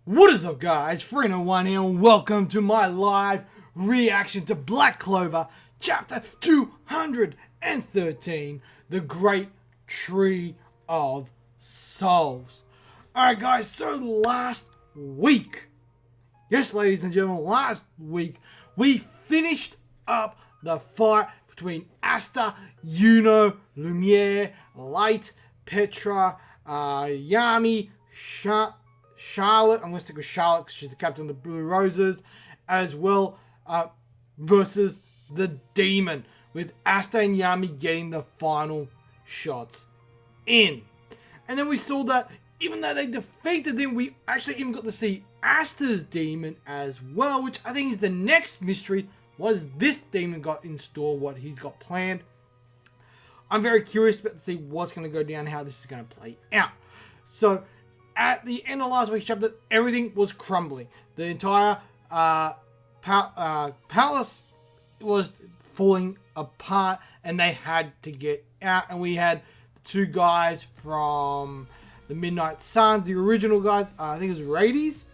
What is up, guys? Free-No-One here, and welcome to my live reaction to Black Clover, chapter 213, The Great Tree of Souls. Alright guys, so last week, yes ladies and gentlemen, last week, we finished up the fight between Aster, Yuno, Lumiere, Light, Petra, Yami, Charlotte, I'm going to stick with Charlotte because she's the captain of the Blue Roses, as well versus the Demon, with Aster and Yami getting the final shots in. And then we saw that even though they defeated them, we actually even got to see Aster's Demon as well, which I think is the next mystery. What has this Demon got in store, what he's got planned? I'm very curious about to see what's going to go down, how this is going to play out. So, at the end of last week's chapter, everything was crumbling. The entire palace was falling apart, and they had to get out. And we had the two guys from the Midnight Suns, the original guys, I think it was Rades,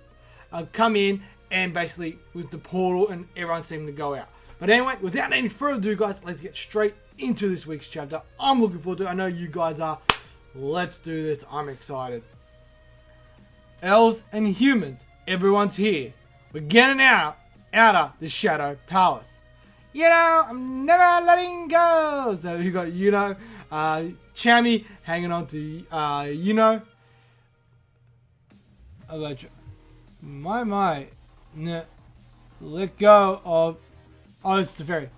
come in and basically with the portal, and everyone seemed to go out. But anyway, without any further ado, guys, let's get straight into this week's chapter. I'm looking forward to it. I know you guys are. Let's do this. I'm excited. Elves and humans, everyone's here. We're getting out of the Shadow Palace. You know, I'm never letting go. So you got Yuno, Chami hanging on to Yuno. Let go of. Oh, it's the fairy.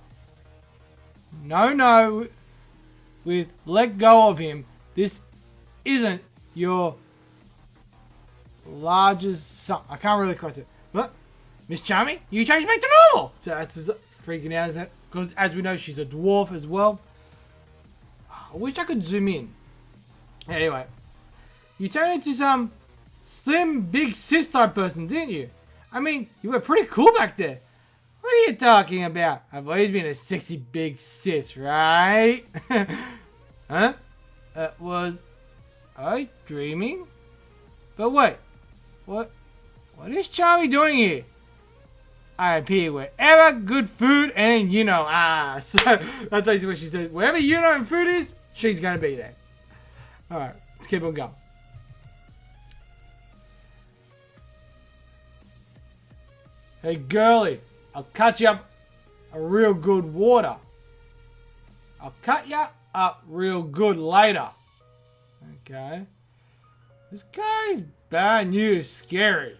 No, with let go of him. This isn't your largest son. I can't really quote it. But Miss Chami, you changed back to normal. So that's freaking out, isn't it? Because as we know, she's a dwarf as well. I wish I could zoom in. Anyway, you turned into some slim, big sis type person, didn't you? I mean, you were pretty cool back there. What are you talking about? I've always been a sexy big sis, right? Huh? Was I dreaming? But wait, what is Chami doing here? I appear wherever good food and Yuno. So that's basically what she said. Wherever Yuno and food is, she's gonna be there. Alright, let's keep on going. Hey girlie, I'll cut you up a real good water. I'll cut you up real good later. Okay. This guy's bad news scary.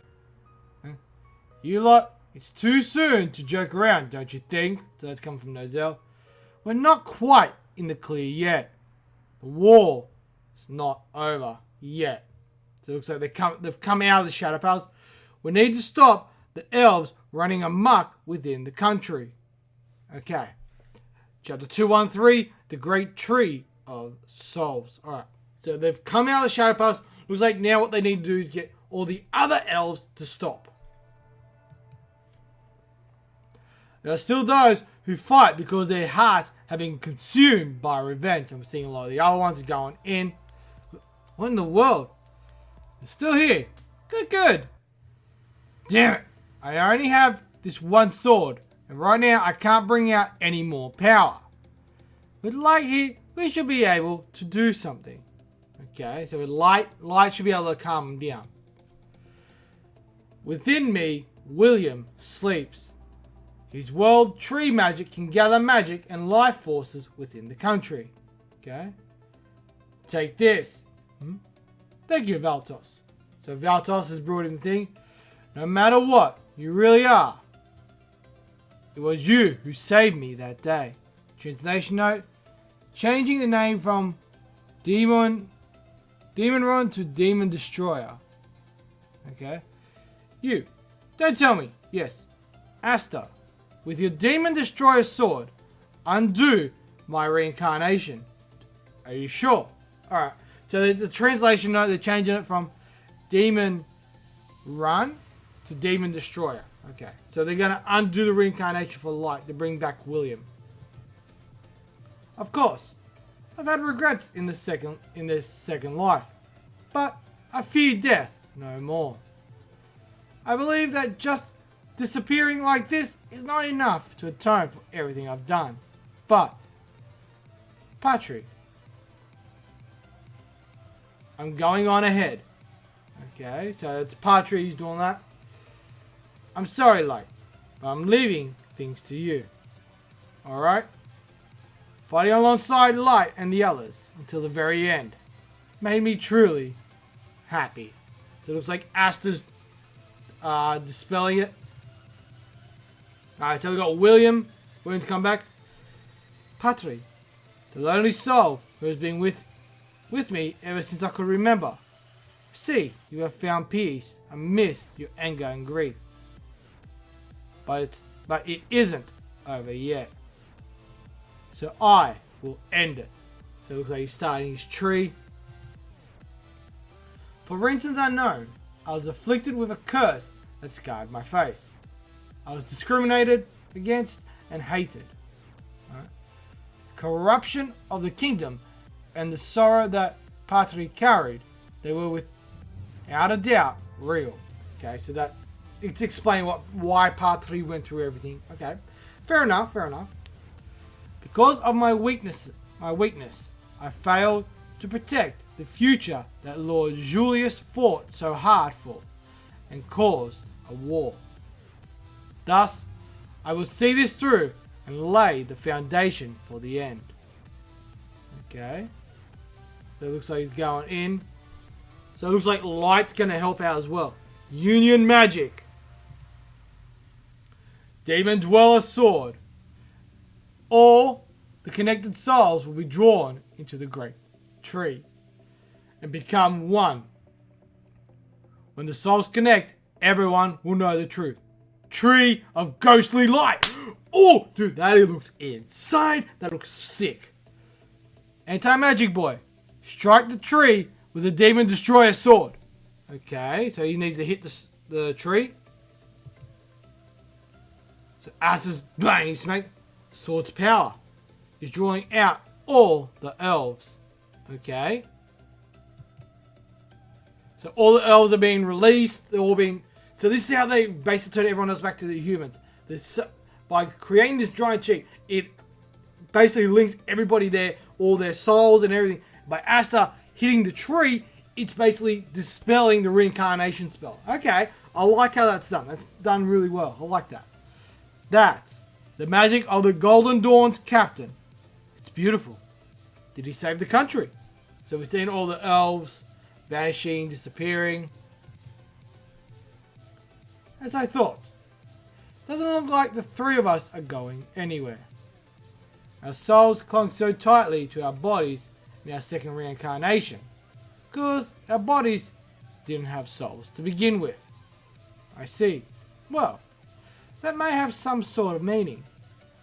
You lot, it's too soon to joke around, don't you think? So that's coming from Nozel. We're not quite in the clear yet. The war is not over yet. So it looks like they've come out of the Shadow Palace. We need to stop the elves running amok within the country. Okay. Chapter 213, The Great Tree of Souls. Alright. So they've come out of the Shadow Palace. Looks like now what they need to do is get all the other elves to stop. There are still those who fight because their hearts have been consumed by revenge. I'm seeing a lot of the other ones going in. What in the world? They're still here. Good. Damn it. I only have this one sword. And right now I can't bring out any more power. With light here, we should be able to do something. Okay, so with light should be able to calm him down. Within me, William sleeps. His world tree magic can gather magic and life forces within the country. Okay. Take this. Thank you, Valtos. So Valtos has brought in the thing. No matter what, you really are. It was you who saved me that day. Translation note. Changing the name from Demon Run to Demon Destroyer. Okay. You. Don't tell me. Yes. Aster. With your Demon Destroyer sword, undo my reincarnation. Are you sure? Alright. So the translation note, they're changing it from Demon Run to Demon Destroyer. Okay. So they're going to undo the reincarnation for Light to bring back William. Of course. I've had regrets in this second life. But I fear death no more. I believe that just disappearing like this is not enough to atone for everything I've done. But, Patrick, I'm going on ahead. Okay, so it's Patry who's doing that. I'm sorry, Light, but I'm leaving things to you. Alright? Fighting alongside Light and the others until the very end made me truly happy. So it looks like Aster's dispelling it. Alright, so we got William willing to come back. Patry, the lonely soul who has been with me ever since I could remember. See, you have found peace amidst your anger and grief. But it isn't over yet. So I will end it. So it looks like he's starting his tree. For reasons unknown, I was afflicted with a curse that scarred my face. I was discriminated against and hated. Right? Corruption of the kingdom and the sorrow that Patry carried, they were without a doubt real. Okay, so that it's explained why Patry went through everything. Okay, fair enough, fair enough. Because of my weakness, I failed to protect the future that Lord Julius fought so hard for and caused a war. Thus, I will see this through and lay the foundation for the end. Okay. So it looks like he's going in. So it looks like Light's going to help out as well. Union magic. Demon Dweller sword. All the connected souls will be drawn into the great tree and become one. When the souls connect, everyone will know the truth. Tree of ghostly light. Oh, dude, that looks insane. That looks sick. Anti-magic boy. Strike the tree with a demon destroyer sword. Okay, so he needs to hit the tree. So Aster's bang, smack. Sword's power is drawing out all the elves. Okay. So all the elves are being released. They're all being... So this is how they basically turn everyone else back to the humans. By creating this giant cheat, it basically links everybody there, all their souls and everything. By Aster hitting the tree, it's basically dispelling the reincarnation spell. Okay, I like how that's done. That's done really well. I like that. That's the magic of the Golden Dawn's captain. It's beautiful. Did he save the country? So we've seen all the elves vanishing, disappearing. As I thought. Doesn't look like the three of us are going anywhere. Our souls clung so tightly to our bodies in our second reincarnation. Because our bodies didn't have souls to begin with. I see. Well, that may have some sort of meaning.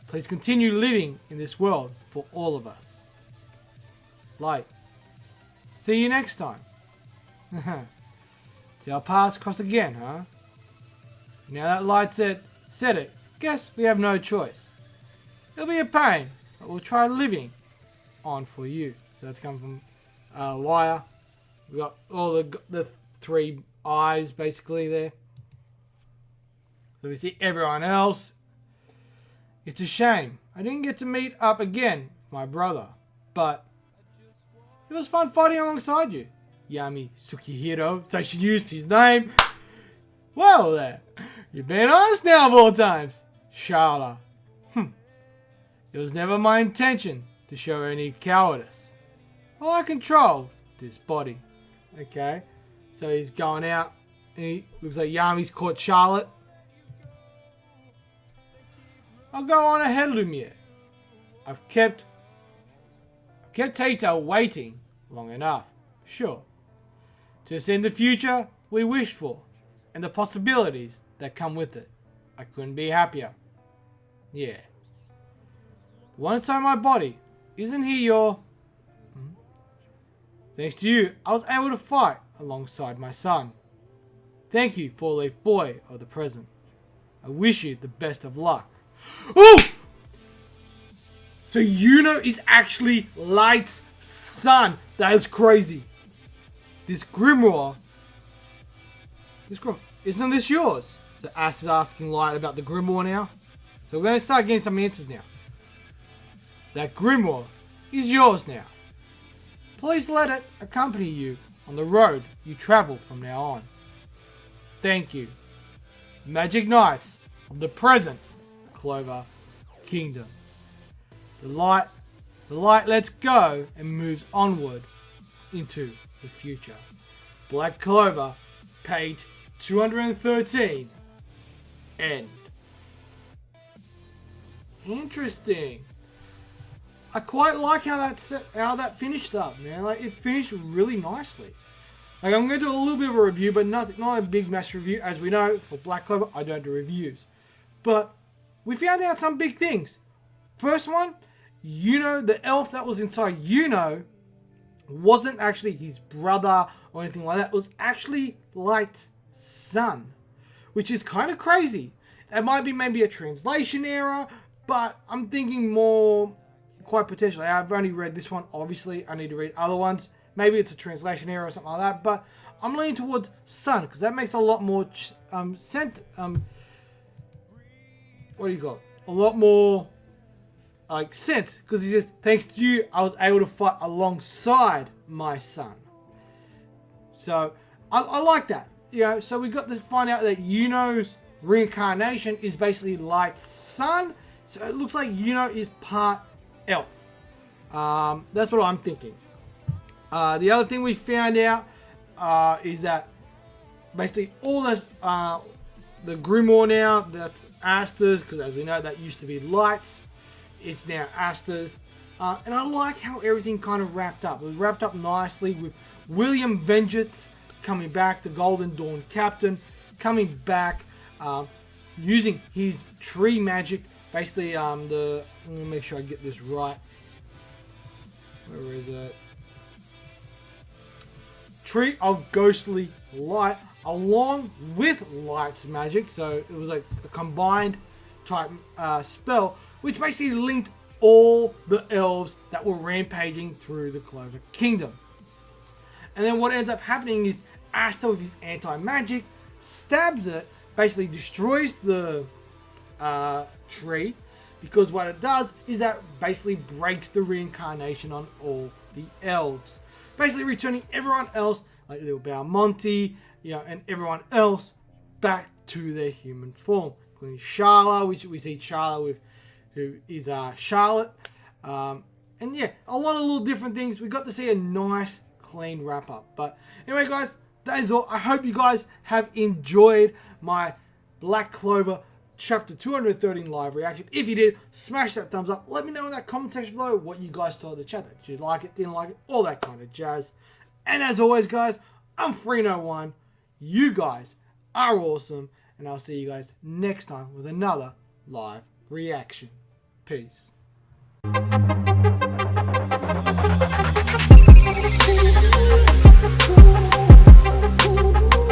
Please continue living in this world for all of us. Light. See you next time. See our paths cross again, huh? Now that Light said it, guess we have no choice. It'll be a pain, but we'll try living on for you. So that's come from Liar. We got all the three eyes basically there. So we see everyone else. It's a shame I didn't get to meet up again with my brother, but it was fun fighting alongside you, Yami Tsukihiro. So she used his name. Well there, you've been honest now of all times, Shala. It was never my intention to show any cowardice. Well, I controlled this body. Okay, so he's going out. And he looks like Yami's caught Charlotte. I'll go on ahead, Lumiere. I've kept Tato waiting long enough, sure, to see the future we wish for and the possibilities that come with it. I couldn't be happier. Yeah. The one inside my body, isn't he your... Thanks to you, I was able to fight alongside my son. Thank you, four-leaf boy of the present. I wish you the best of luck. Oh! So Yuno is actually Light's son. That is crazy. This grimoire. isn't this yours? So Aster's asking Light about the grimoire now. So we're going to start getting some answers now. That grimoire is yours now. Please let it accompany you on the road you travel from now on. Thank you. Magic Knights of the present Clover Kingdom. The light lets go and moves onward into the future. Black Clover, page 213. End. Interesting. I quite like how that finished up, man. Like, it finished really nicely. Like, I'm going to do a little bit of a review, but not a big mass review. As we know, for Black Clover, I don't do reviews. But we found out some big things. First one, Yuno, the elf that was inside Yuno, wasn't actually his brother or anything like that. It was actually Light's son, which is kind of crazy. It might be maybe a translation error, but I'm thinking more, quite potentially. I've only read this one, obviously. I need to read other ones. Maybe it's a translation error or something like that, but I'm leaning towards son, because that makes a lot more what do you got? A lot more like sense, because he says, thanks to you, I was able to fight alongside my son. So I like that. You know, so we got to find out that Yuno's reincarnation is basically Light's son. So it looks like Yuno is part elf. That's what I'm thinking. The other thing we found out is that basically all this, the grimoire now, that's Aster's, because as we know, that used to be Light's. It's now Aster's. And I like how everything kind of wrapped up. It was wrapped up nicely with William Vengeance coming back, the Golden Dawn captain, coming back, using his tree magic. Basically, let me make sure I get this right. Where is it? Tree of Ghostly Light, along with Light's magic. So it was like a combined type spell, which basically linked all the elves that were rampaging through the Clover Kingdom. And then what ends up happening is Aster, with his anti-magic, stabs it, basically destroys the tree, because what it does is that basically breaks the reincarnation on all the elves, basically returning everyone else, like little Balmonte, and everyone else back to their human form, including Charla. We see Charla with, who is Charlotte, and yeah, a lot of little different things. We got to see a nice clean wrap up. But anyway, guys, that is all. I hope you guys have enjoyed my Black Clover chapter 213 live reaction. If you did, smash that thumbs up. Let me know in that comment section below what you guys thought of the chapter. Did you like it, didn't like it, all that kind of jazz. And as always, guys, I'm Free01. You guys are awesome, and I'll see you guys next time with another live reaction. Peace.